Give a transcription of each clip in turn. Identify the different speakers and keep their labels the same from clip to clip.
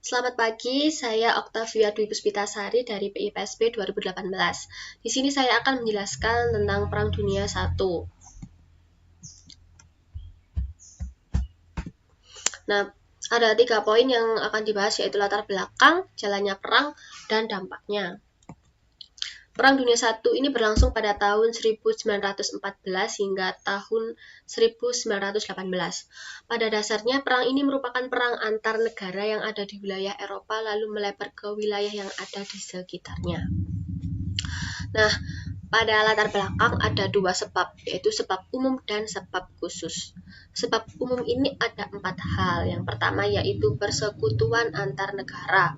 Speaker 1: Selamat pagi, saya Oktavia Dwi Puspitasari dari PIPSB 2018. Di sini saya akan menjelaskan tentang Perang Dunia I. Nah, ada 3 poin yang akan dibahas, yaitu latar belakang, jalannya perang, dan dampaknya. Perang Dunia I ini berlangsung pada tahun 1914 hingga tahun 1918. Pada dasarnya, perang ini merupakan perang antar negara yang ada di wilayah Eropa lalu melebar ke wilayah yang ada di sekitarnya. Nah, pada latar belakang ada 2 sebab, yaitu sebab umum dan sebab khusus. Sebab umum ini ada 4 hal. Yang pertama yaitu persekutuan antar negara.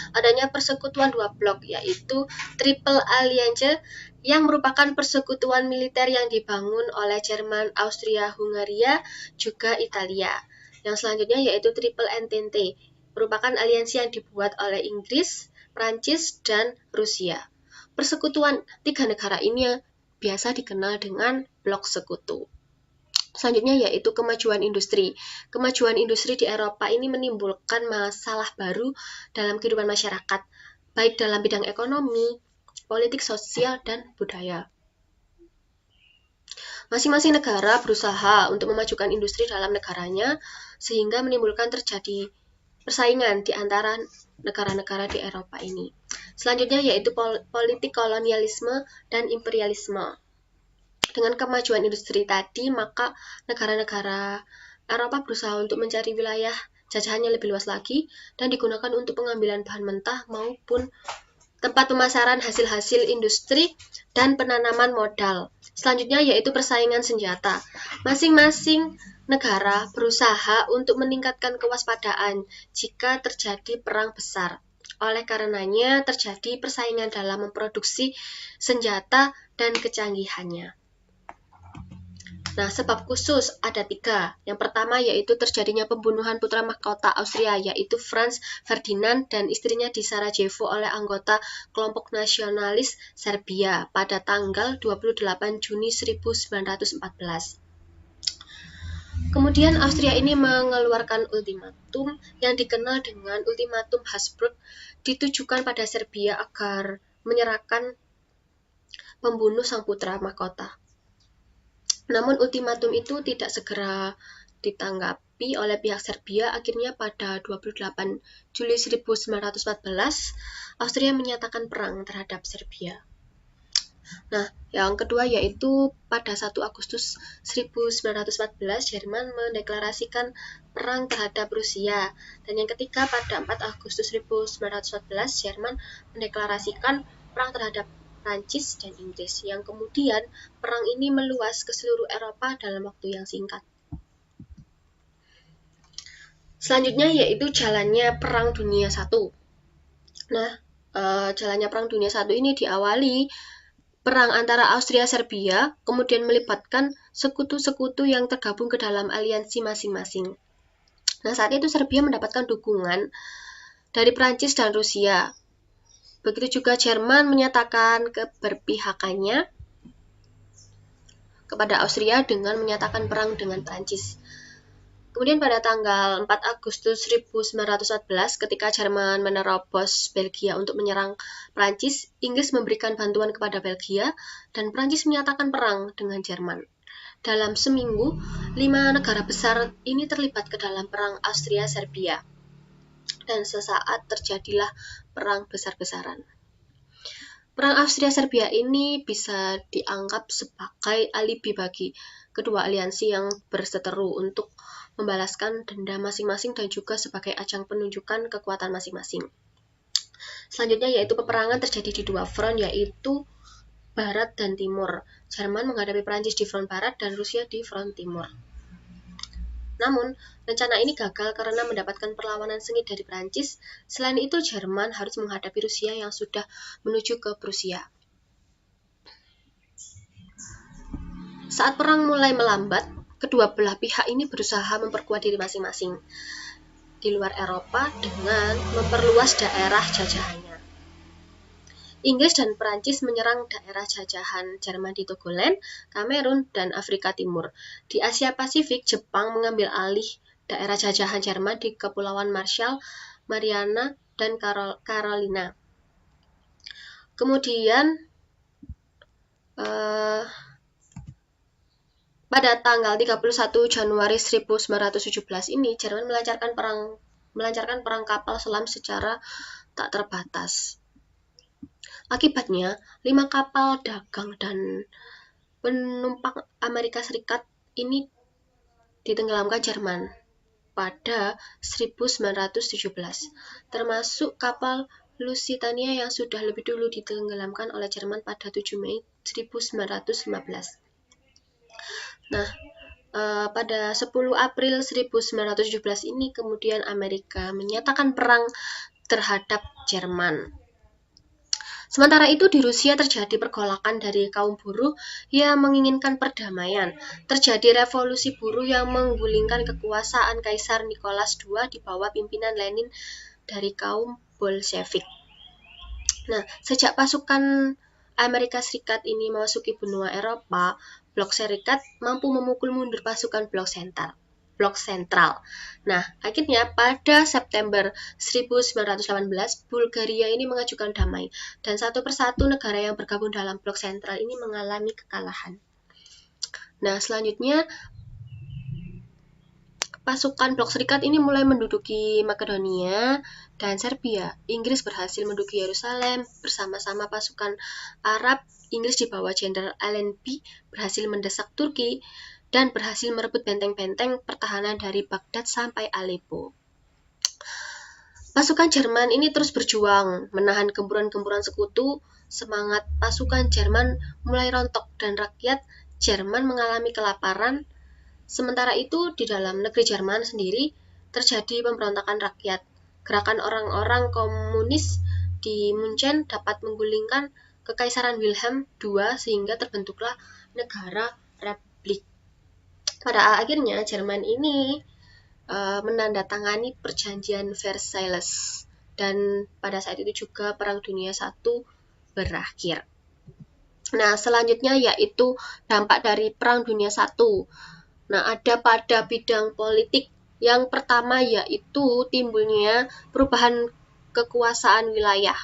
Speaker 1: Adanya persekutuan 2 blok, yaitu Triple Alliance yang merupakan persekutuan militer yang dibangun oleh Jerman, Austria, Hungaria, juga Italia. Yang selanjutnya yaitu Triple Entente, merupakan aliansi yang dibuat oleh Inggris, Prancis, dan Rusia. Persekutuan 3 negara ini biasa dikenal dengan blok sekutu. Selanjutnya yaitu kemajuan industri. Kemajuan industri di Eropa ini menimbulkan masalah baru dalam kehidupan masyarakat, baik dalam bidang ekonomi, politik, sosial, dan budaya. Masing-masing negara berusaha untuk memajukan industri dalam negaranya, sehingga menimbulkan terjadi persaingan di antara negara-negara di Eropa ini. Selanjutnya yaitu politik kolonialisme dan imperialisme. Dengan kemajuan industri tadi, maka negara-negara Eropa berusaha untuk mencari wilayah jajahannya lebih luas lagi dan digunakan untuk pengambilan bahan mentah maupun tempat pemasaran hasil-hasil industri dan penanaman modal. Selanjutnya yaitu persaingan senjata. Masing-masing negara berusaha untuk meningkatkan kewaspadaan jika terjadi perang besar. Oleh karenanya terjadi persaingan dalam memproduksi senjata dan kecanggihannya. Nah, sebab khusus ada 3. Yang pertama yaitu terjadinya pembunuhan putra mahkota Austria, yaitu Franz Ferdinand dan istrinya di Sarajevo oleh anggota kelompok nasionalis Serbia pada tanggal 28 Juni 1914. Kemudian Austria ini mengeluarkan ultimatum yang dikenal dengan ultimatum Habsburg, ditujukan pada Serbia agar menyerahkan pembunuh sang putra mahkota. Namun ultimatum itu tidak segera ditanggapi oleh pihak Serbia. Akhirnya pada 28 Juli 1914, Austria menyatakan perang terhadap Serbia. Nah, yang kedua yaitu pada 1 Agustus 1914, Jerman mendeklarasikan perang terhadap Rusia. Dan yang ketiga pada 4 Agustus 1914, Jerman mendeklarasikan perang terhadap Prancis dan Inggris, yang kemudian perang ini meluas ke seluruh Eropa dalam waktu yang singkat. Selanjutnya yaitu jalannya Perang Dunia I. Nah, jalannya Perang Dunia I ini diawali perang antara Austria-Serbia, kemudian melibatkan sekutu-sekutu yang tergabung ke dalam aliansi masing-masing. Nah, saat itu Serbia mendapatkan dukungan dari Prancis dan Rusia. Begitu juga Jerman menyatakan keberpihakannya kepada Austria dengan menyatakan perang dengan Prancis. Kemudian pada tanggal 4 Agustus 1914, ketika Jerman menerobos Belgia untuk menyerang Prancis, Inggris memberikan bantuan kepada Belgia dan Prancis menyatakan perang dengan Jerman. Dalam seminggu, 5 negara besar ini terlibat ke dalam perang Austria-Serbia. Dan sesaat terjadilah perang besar-besaran. Perang Austria-Serbia ini bisa dianggap sebagai alibi bagi kedua aliansi yang berseteru untuk membalaskan denda masing-masing dan juga sebagai ajang penunjukan kekuatan masing-masing. Selanjutnya yaitu peperangan terjadi di 2 front, yaitu Barat dan Timur. Jerman menghadapi Prancis di front Barat dan Rusia di front Timur. Namun, rencana ini gagal karena mendapatkan perlawanan sengit dari Prancis. Selain itu, Jerman harus menghadapi Rusia yang sudah menuju ke Prusia. Saat perang mulai melambat, kedua belah pihak ini berusaha memperkuat diri masing-masing di luar Eropa dengan memperluas daerah jajahannya. Inggris dan Perancis menyerang daerah jajahan Jerman di Togoland, Kamerun, dan Afrika Timur. Di Asia Pasifik, Jepang mengambil alih daerah jajahan Jerman di Kepulauan Marshall, Mariana, dan Carolina. Kemudian pada tanggal 31 Januari 1917 ini Jerman melancarkan perang kapal selam secara tak terbatas. Akibatnya, 5 kapal dagang dan penumpang Amerika Serikat ini ditenggelamkan Jerman pada 1917, termasuk kapal Lusitania yang sudah lebih dulu ditenggelamkan oleh Jerman pada 7 Mei 1915. Nah, pada 10 April 1917 ini kemudian Amerika menyatakan perang terhadap Jerman. Sementara itu di Rusia terjadi pergolakan dari kaum buruh yang menginginkan perdamaian. Terjadi revolusi buruh yang menggulingkan kekuasaan Kaisar Nicholas II di bawah pimpinan Lenin dari kaum Bolshevik. Nah, sejak pasukan Amerika Serikat ini memasuki benua Eropa, Blok Serikat mampu memukul mundur pasukan Blok Sentral. Nah, akhirnya pada September 1918, Bulgaria ini mengajukan damai, dan satu persatu negara yang bergabung dalam Blok Sentral ini mengalami kekalahan. Nah, selanjutnya pasukan Blok Serikat ini mulai menduduki Makedonia dan Serbia. Inggris berhasil menduduki Yerusalem bersama-sama pasukan Arab. Inggris di bawah Jenderal Allenby berhasil mendesak Turki dan berhasil merebut benteng-benteng pertahanan dari Baghdad sampai Aleppo. Pasukan Jerman ini terus berjuang menahan gempuran-gempuran sekutu. Semangat pasukan Jerman mulai rontok dan rakyat Jerman mengalami kelaparan. Sementara itu di dalam negeri Jerman sendiri terjadi pemberontakan rakyat. Gerakan orang-orang komunis di Munchen dapat menggulingkan Kekaisaran Wilhelm II sehingga terbentuklah negara Republik. Pada akhirnya Jerman ini menandatangani perjanjian Versailles, dan pada saat itu juga Perang Dunia I berakhir. Nah, selanjutnya yaitu dampak dari Perang Dunia I. Nah, ada pada bidang politik. Yang pertama yaitu timbulnya perubahan kekuasaan wilayah.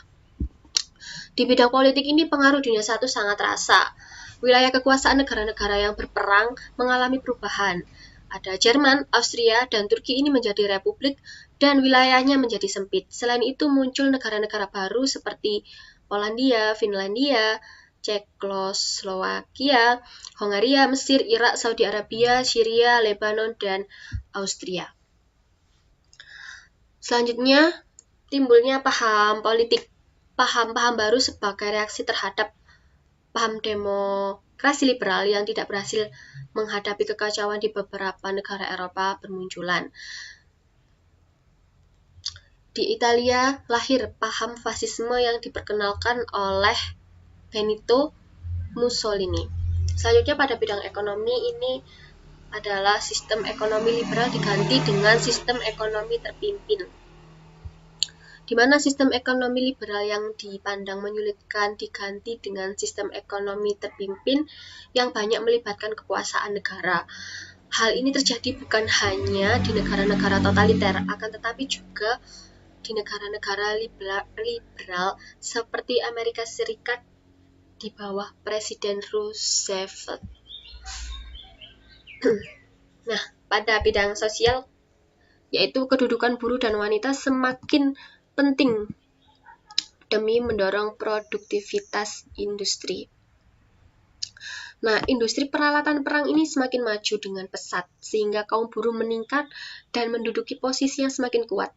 Speaker 1: Di bidang politik ini pengaruh Dunia I sangat terasa. Wilayah kekuasaan negara-negara yang berperang mengalami perubahan. Ada Jerman, Austria, dan Turki ini menjadi republik dan wilayahnya menjadi sempit. Selain itu muncul negara-negara baru seperti Polandia, Finlandia, Cekoslowakia, Hongaria, Mesir, Irak, Saudi Arabia, Syria, Lebanon, dan Austria. Selanjutnya timbulnya paham politik. Paham-paham baru sebagai reaksi terhadap paham demokrasi liberal yang tidak berhasil menghadapi kekacauan di beberapa negara Eropa bermunculan. Di Italia lahir paham fasisme yang diperkenalkan oleh Benito Mussolini. Selanjutnya pada bidang ekonomi ini adalah sistem ekonomi liberal diganti dengan sistem ekonomi terpimpin, di mana sistem ekonomi liberal yang dipandang menyulitkan diganti dengan sistem ekonomi terpimpin yang banyak melibatkan kekuasaan negara. Hal ini terjadi bukan hanya di negara-negara totaliter, akan tetapi juga di negara-negara liberal seperti Amerika Serikat di bawah Presiden Roosevelt. Nah, pada bidang sosial, yaitu kedudukan buruh dan wanita semakin penting demi mendorong produktivitas industri. Nah, industri peralatan perang ini semakin maju dengan pesat, sehingga kaum buruh meningkat dan menduduki posisi yang semakin kuat.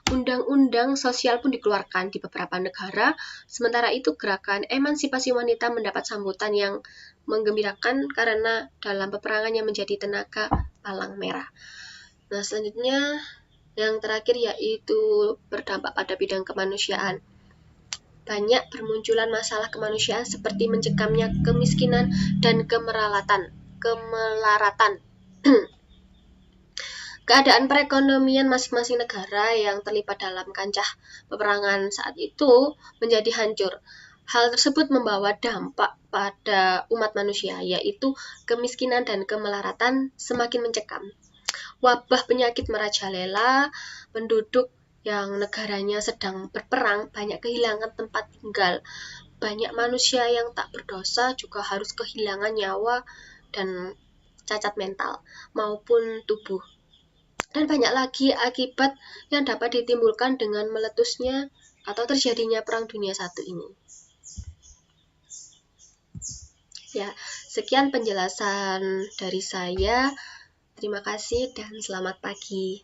Speaker 1: Undang-undang sosial pun dikeluarkan di beberapa negara, sementara itu gerakan emansipasi wanita mendapat sambutan yang menggembirakan karena dalam peperangannya menjadi tenaga palang merah. Nah, selanjutnya yang terakhir yaitu berdampak pada bidang kemanusiaan. Banyak bermunculan masalah kemanusiaan seperti mencekamnya kemiskinan dan kemelaratan. Keadaan perekonomian masing-masing negara yang terlibat dalam kancah peperangan saat itu menjadi hancur. Hal tersebut membawa dampak pada umat manusia, yaitu kemiskinan dan kemelaratan semakin mencekam. wabah penyakit merajalela, penduduk yang negaranya sedang berperang banyak kehilangan tempat tinggal, banyak manusia yang tak berdosa juga harus kehilangan nyawa dan cacat mental maupun tubuh. Dan banyak lagi akibat yang dapat ditimbulkan dengan meletusnya atau terjadinya Perang Dunia I ini. Ya, sekian penjelasan dari saya. Terima kasih dan selamat pagi.